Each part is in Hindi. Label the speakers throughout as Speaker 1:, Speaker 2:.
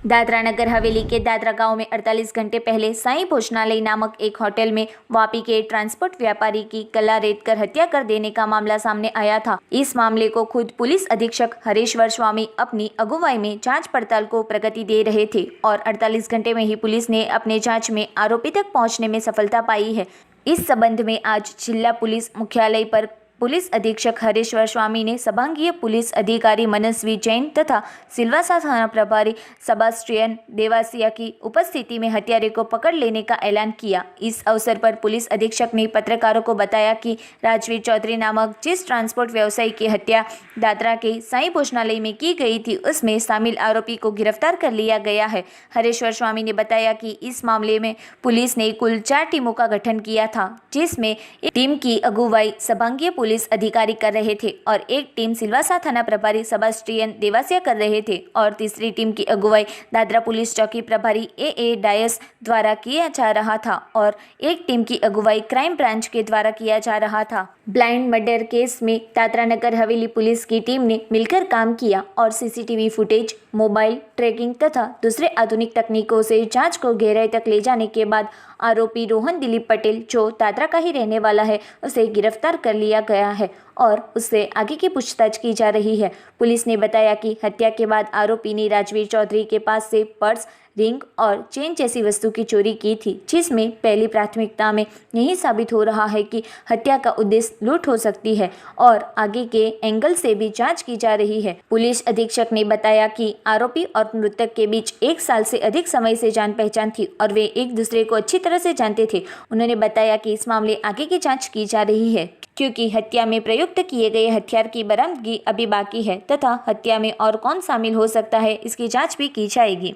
Speaker 1: दादरा नगर हवेली के दादरा गांव में 48 घंटे पहले साईं भोजनालय नामक एक होटल में वापी के ट्रांसपोर्ट व्यापारी की गला रेत कर हत्या कर देने का मामला सामने आया था। इस मामले को खुद पुलिस अधीक्षक हरेश्वर स्वामी अपनी अगुवाई में जांच पड़ताल को प्रगति दे रहे थे और 48 घंटे में ही पुलिस ने अपने जांच में आरोपी तक पहुंचने में सफलता पाई है। इस संबंध में आज जिला पुलिस मुख्यालय पर पुलिस अधीक्षक हरेश्वर स्वामी ने संभागीय पुलिस अधिकारी मनस्वी जैन तथा सिलवासा थाना प्रभारी सेबास्टियन देवासिया की उपस्थिति में हत्यारे को पकड़ लेने का ऐलान किया। इस अवसर पर पुलिस अधीक्षक ने पत्रकारों को बताया कि राजवीर चौधरी नामक जिस ट्रांसपोर्ट व्यवसायी की हत्या दादरा के साईं भोजनालय में की गई थी उसमें शामिल आरोपी को गिरफ्तार कर लिया गया है। हरेश्वर स्वामी ने बताया कि इस मामले में पुलिस ने कुल 4 टीमों का गठन किया था, जिसमें एक टीम की अगुवाई संभागीय पुलिस अधिकारी कर रहे थे और एक टीम सिलवासा थाना प्रभारी सेबास्टियन देवासिया कर रहे थे और तीसरी टीम की अगुवाई दादरा पुलिस चौकी प्रभारी ए डायस द्वारा किया जा रहा था और एक टीम की अगुवाई क्राइम ब्रांच के द्वारा किया जा रहा था। ब्लाइंड मर्डर केस में दादरा नगर हवेली पुलिस की टीम ने मिलकर काम किया और सीसीटीवी फुटेज, मोबाइल ट्रैकिंग तथा दूसरे आधुनिक तकनीकों से जांच को गहराई तक ले जाने के बाद आरोपी रोहन दिलीप पटेल, जो दादरा का ही रहने वाला है, उसे गिरफ्तार कर लिया गया है और उससे आगे की पूछताछ की जा रही है। पुलिस ने बताया कि हत्या के बाद आरोपी ने राजवीर चौधरी के पास से पर्स, रिंग और चेन जैसी वस्तु की चोरी की थी, जिसमें पहली प्राथमिकता में यही साबित हो रहा है कि हत्या का उद्देश्य लूट हो सकती है और आगे के एंगल से भी जांच की जा रही है। पुलिस अधीक्षक ने बताया कि आरोपी और मृतक के बीच 1 साल से अधिक समय से जान पहचान थी और वे एक दूसरे को अच्छी तरह से जानते थे। उन्होंने बताया कि इस मामले आगे की जाँच की जा रही है, क्योंकि हत्या में प्रयुक्त किए गए हथियार की बरामदगी अभी बाकी है तथा हत्या में और कौन शामिल हो सकता है, इसकी जाँच भी की जाएगी।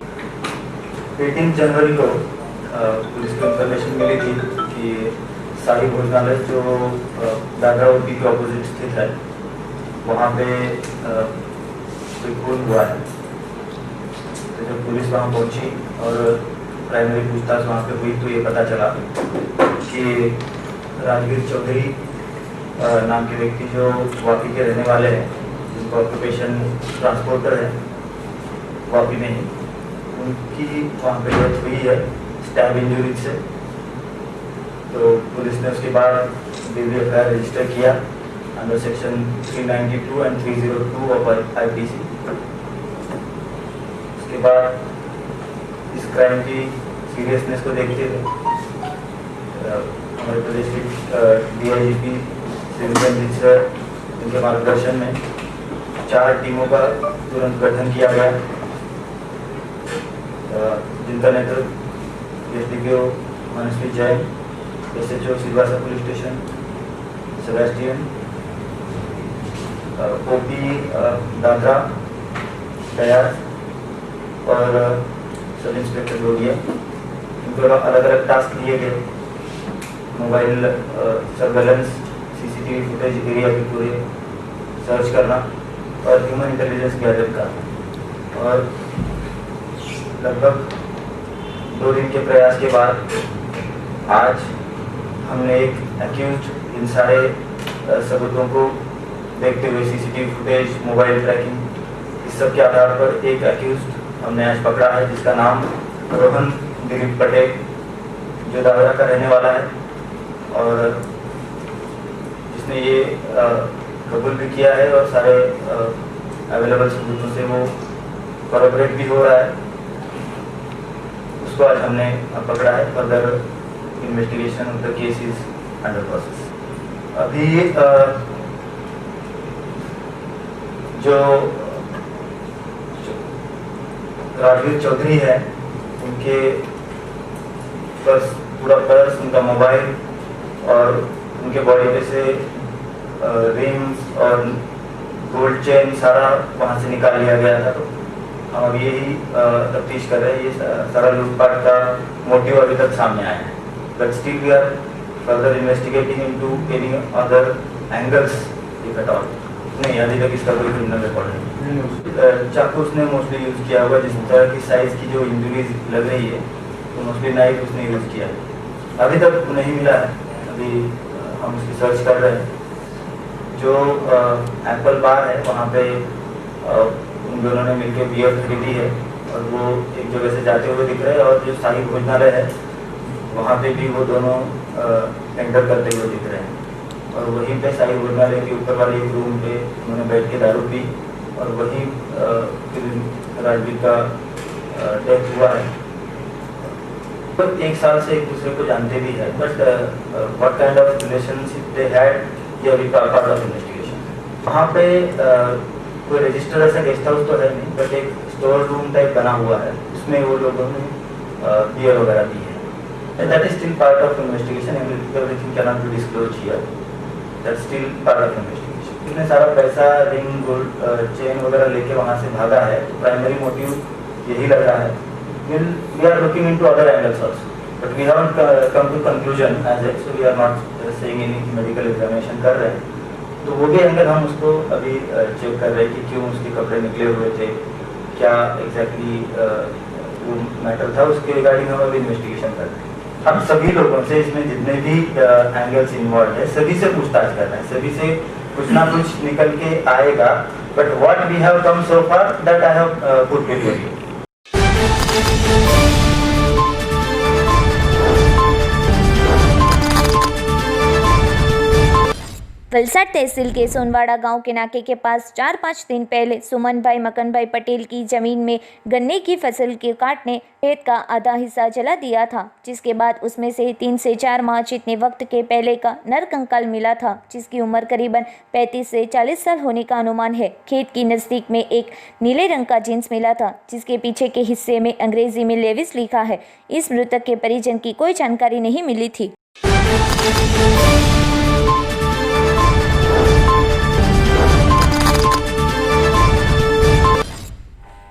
Speaker 2: 18 जनवरी को पुलिस को इन्फॉर्मेशन मिली थी कि साईं भोजनालय जो दादरा ओपी के ऑपोजिट स्थित है, वहाँ पे कोई खून हुआ है। तो जब पुलिस वहाँ पहुँची और प्राइमरी पूछताछ वहाँ पे हुई तो ये पता चला कि राजवीर चौधरी नाम के व्यक्ति जो वापी के रहने वाले हैं, जिनका ऑक्यूपेशन ट्रांसपोर्टर है वापी में ही, उनकी वहाँ पे डेथ हुई है स्टैब इंजरी से। तो पुलिस ने उसके बाद डिलीवरी एफआईआर रजिस्टर किया under section 392 and 302 of IPC। उसके बाद इस क्राइम की सीरियसनेस को देखते हुए हमारे प्रदेश के DIGP सिविलियन सर, उनके मार्गदर्शन में 4 टीमों का तुरंत गठन किया गया, जिनका नेतृत्व SDPO Manasvi Jain, SHO Silvassa police station Sebastian, OP Dadra तैयार और सब इंस्पेक्टर लोगिया। इनको अलग अलग टास्क दिए गए, mobile surveillance, CCTV footage area के पूरे सर्च करना और ह्यूमन इंटेलिजेंस गैदर करना। और लगभग 2 दिन के प्रयास के बाद आज हमने एक एक्यूज्ड, इन सारे सबूतों को देखते हुए CCTV फुटेज, मोबाइल ट्रैकिंग, इस सब के आधार पर एक एक्यूज्ड हमने आज पकड़ा है, जिसका नाम रोहन दिलीप पटेल, जो दादरा का रहने वाला है और जिसने ये कबूल भी किया है और सारे अवेलेबल सबूतों से वो कॉरपोरेट भी हो रहा है। उसको आज हमने पकड़ा है। Further investigation of the case is under process. अभी जो राजवीर चौधरी है, उनके पर्स, पूरा पर्स, उनका मोबाइल और उनके बॉडी पे से रिंग्स और गोल्ड चेन सारा वहाँ से निकाल लिया गया था। तो हम अभी यही तफ्तीश कर रहे हैं, ये सारा लूटपाट का मोटिव अभी तक सामने आया है। But still we are further investigating into any other angles if at all. नहीं, अभी तक इसका कोई क्रिमिनल रिकॉर्ड नहीं। चाकू उसने मोस्टली यूज़ किया होगा, जिस तरह की साइज की जो इंजरीज लग रही है, तो मोस्टली नाइफ उसने यूज़ किया है। अभी तक नहीं मिला है, अभी हम उसकी सर्च कर रहे हैं। जो एप्पल बार है, वहाँ पे उन दोनों ने मिलकर बियर खरीदी है और वो एक जगह से जाते हुए दिख रहे हैं, और जो शाही भोजनालय है वहाँ पे भी वो दोनों एंटर करते हुए दिख रहे हैं। और वहीं पे शाही भोजनालय के ऊपर वाले एक रूम पे उन्होंने बैठ के दारू पी, और वहीं फिर राजवीर का डेथ हुआ है। तो 1 साल से एक दूसरे को जानते भी है, but what kind of relationship they had ये अभी पार्ट ऑफ इन्वेस्टिगेशन। वहाँ पे कोई रजिस्टर ऐसा गेस्ट हाउस तो है नहीं, बट एक स्टोर रूम टाइप बना हुआ है, उसमें वो लोगों ने बियर वगैरह दी है। That is still part of investigation, everything can not be disclose here, that's still part of investigation. इतने सारा पैसा, रिंग, गोल्ड चेन वगैरह लेके वहाँ से भागा है, तो प्राइमरी मोटिव यही लग रहा है। We are looking into other angles also, but we haven't come to conclusion as yet, so we are not saying any medical examination कर रहे हैं। तो वो भी एंगल हम उसको अभी चेक कर रहे हैं कि क्यों उसके कपड़े निकले हुए थे, क्या एग्जैक्टली वो मैटर था, उसके रिगार्डिंग हम अभी इन्वेस्टिगेशन कर रहे हैं। हम सभी लोगों से, इसमें जितने भी एंगल्स इन्वॉल्व है, सभी से पूछताछ कर रहे हैं, सभी से कुछ ना कुछ निकल के आएगा, but what we have come so far that I have put before you.
Speaker 1: Valsad तहसील के सोनवाड़ा गांव के नाके के पास 4-5 दिन पहले सुमन भाई मकन भाई पटेल की जमीन में गन्ने की फसल के काटने खेत का आधा हिस्सा जला दिया था, जिसके बाद उसमें से 3 से 4 माह जितने वक्त के पहले का नर कंकाल मिला था, जिसकी उम्र करीबन 35 से 40 साल होने का अनुमान है। खेत की नज़दीक में एक नीले रंग का जींस मिला था, जिसके पीछे के हिस्से में अंग्रेजी में लेविस लिखा है। इस मृतक के परिजन की कोई जानकारी नहीं मिली थी।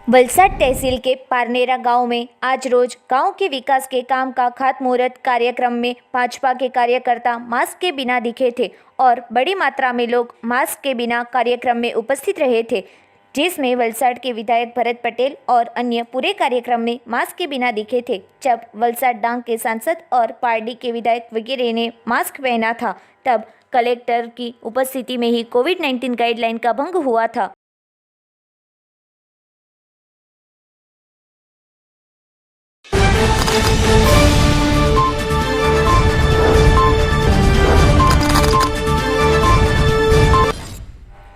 Speaker 1: वलसाड तहसील के पारनेरा गांव में आज रोज गांव के विकास के काम का खातमुहूर्त कार्यक्रम में भाजपा के कार्यकर्ता मास्क के बिना दिखे थे और बड़ी मात्रा में लोग मास्क के बिना कार्यक्रम में उपस्थित रहे थे, जिसमें वलसाड के विधायक भरत पटेल और अन्य पूरे कार्यक्रम में मास्क के बिना दिखे थे। जब वलसाड डांग के सांसद और पार्टी के विधायक वगैरह ने मास्क पहना था, तब कलेक्टर की उपस्थिति में ही कोविड-19 गाइडलाइन का भंग हुआ था।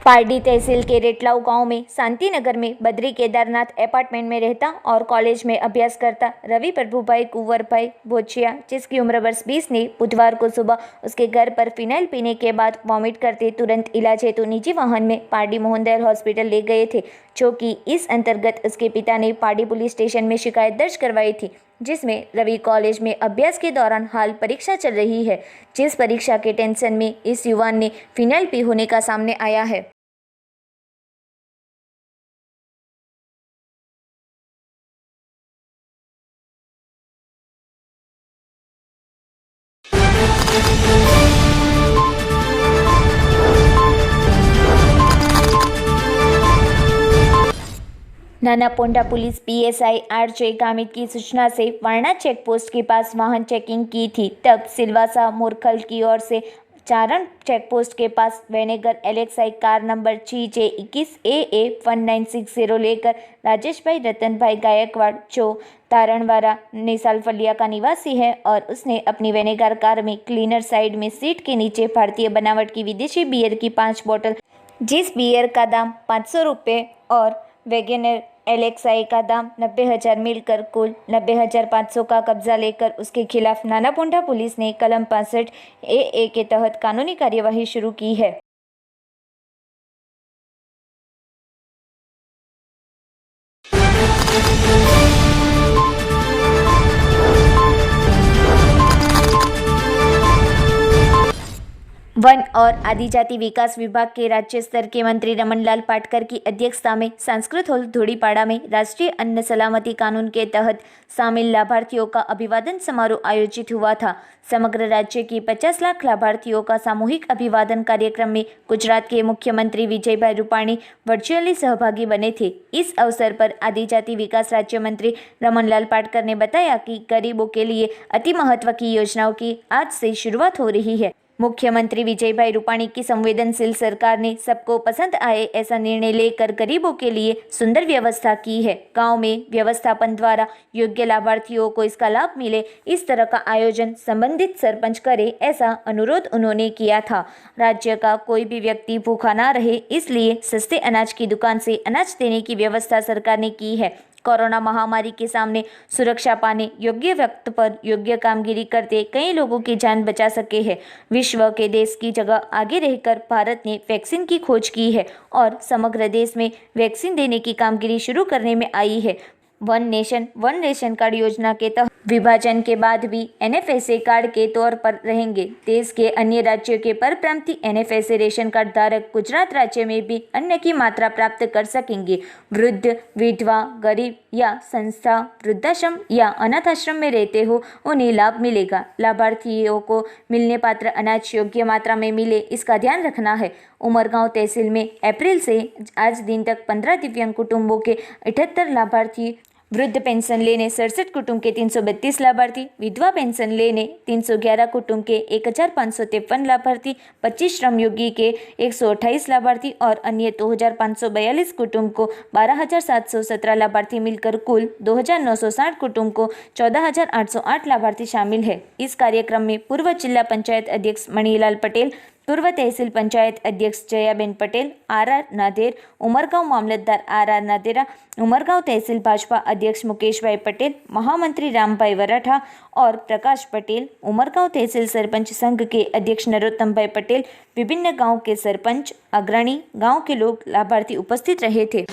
Speaker 1: पारडी तहसील के रेटलाऊ गांव में शांति नगर में बद्री केदारनाथ अपार्टमेंट में रहता और कॉलेज में अभ्यास करता रवि प्रभुभाई कुंवर भाई भोचिया, जिसकी उम्र वर्ष 20 ने बुधवार को सुबह उसके घर पर फिनाइल पीने के बाद वॉमिट करते तुरंत इलाज हेतु निजी वाहन में पारडी मोहनदयाल हॉस्पिटल ले गए थे, जो कि इस अंतर्गत उसके पिता ने पारडी पुलिस स्टेशन में शिकायत दर्ज करवाई थी, जिसमें रवि कॉलेज में अभ्यास के दौरान हाल परीक्षा चल रही है, जिस परीक्षा के टेंशन में इस युवा ने फिनाइल पी होने का सामने आया है। नाना Ponda police PSI RJ Gamit की सूचना से वारणा चेक पोस्ट के पास वाहन चेकिंग की थी, तब सिलवासा मोरखल की ओर से चारण चेक पोस्ट के पास वेनेगर एलेक्साई कार नंबर CJ21AA1960 लेकर राजेश भाई रतन भाई गायकवाड़, जो तारणवाड़ा निसालफलिया का निवासी है, और उसने अपनी वेनेगर कार में क्लीनर साइड में सीट के नीचे भारतीय बनावट की विदेशी बियर की 5 बोतल, जिस बियर का दाम 500 रुपये और वेगेनर एलेक्साई का दाम 90,000 मिलकर कुल 90,500 का कब्जा लेकर उसके खिलाफ नाना पोंडा पुलिस ने कलम 65 AA के तहत कानूनी कार्यवाही शुरू की है। वन और आदिजाति विकास विभाग के राज्य स्तर के मंत्री रमनलाल पाटकर की अध्यक्षता में संस्कृत हॉल धूड़ीपाड़ा में राष्ट्रीय अन्न सलामती कानून के तहत शामिल लाभार्थियों का अभिवादन समारोह आयोजित हुआ था। समग्र राज्य की 50 लाख लाभार्थियों का सामूहिक अभिवादन कार्यक्रम में गुजरात के मुख्यमंत्री विजयभाई रूपाणी वर्चुअली सहभागी बने थे। इस अवसर पर आदिजाति विकास राज्य मंत्री रमनलाल पाटकर ने बताया कि गरीबों के लिए अति महत्व की योजनाओं की आज से शुरुआत हो रही है। मुख्यमंत्री विजयभाई रूपाणी की संवेदनशील सरकार ने सबको पसंद आए ऐसा निर्णय लेकर गरीबों के लिए सुंदर व्यवस्था की है। गांव में व्यवस्थापन द्वारा योग्य लाभार्थियों को इसका लाभ मिले, इस तरह का आयोजन संबंधित सरपंच करे, ऐसा अनुरोध उन्होंने किया था। राज्य का कोई भी व्यक्ति भूखा ना रहे, इसलिए सस्ते अनाज की दुकान से अनाज देने की व्यवस्था सरकार ने की है। कोरोना महामारी के सामने सुरक्षा पाने योग्य वक्त पर योग्य कामगिरी करते कई लोगों की जान बचा सके हैं। विश्व के देश की जगह आगे रहकर भारत ने वैक्सीन की खोज की है और समग्र देश में वैक्सीन देने की कामगिरी शुरू करने में आई है। One nation one ration card योजना के तहत विभाजन के बाद भी NFSA कार्ड के तौर पर रहेंगे। देश के अन्य राज्यों के परप्रांतीय NFSA रेशन कार्ड धारक गुजरात राज्य में भी अन्न की मात्रा प्राप्त कर सकेंगे। वृद्ध, विधवा, गरीब या संस्था, वृद्धाश्रम या अनाथ आश्रम में रहते हो, उन्हें लाभ मिलेगा। लाभार्थियों को मिलने पात्र अनाज योग्य मात्रा में मिले, इसका ध्यान रखना है। उमरगांव तहसील में अप्रैल से आज दिन तक 15 दिव्यांग कुटुंबों के 78 लाभार्थी, वृद्ध पेंशन लेने 67 कुटुंब के 332 लाभार्थी, विधवा पेंशन लेने 311 कुटुंब के 1553 लाभार्थी, 25 श्रमयोगी के 128 लाभार्थी और अन्य 2542 कुटुंब को 12717 लाभार्थी मिलकर कुल 2960 कुटुंब को 14808 लाभार्थी शामिल है। इस कार्यक्रम में पूर्व जिला पंचायत अध्यक्ष मणिलाल पटेल, पूर्व तहसील पंचायत अध्यक्ष जयाबेन पटेल, RR नादेर, उमरगांव मामलतदार RR नादेरा, उमरगांव तहसील भाजपा अध्यक्ष मुकेश भाई पटेल, महामंत्री रामभाई वराठा और प्रकाश पटेल, उमरगांव तहसील सरपंच संघ के अध्यक्ष नरोत्तम भाई पटेल, विभिन्न गांव के सरपंच, अग्रणी, गांव के लोग लाभार्थी उपस्थित रहे थे।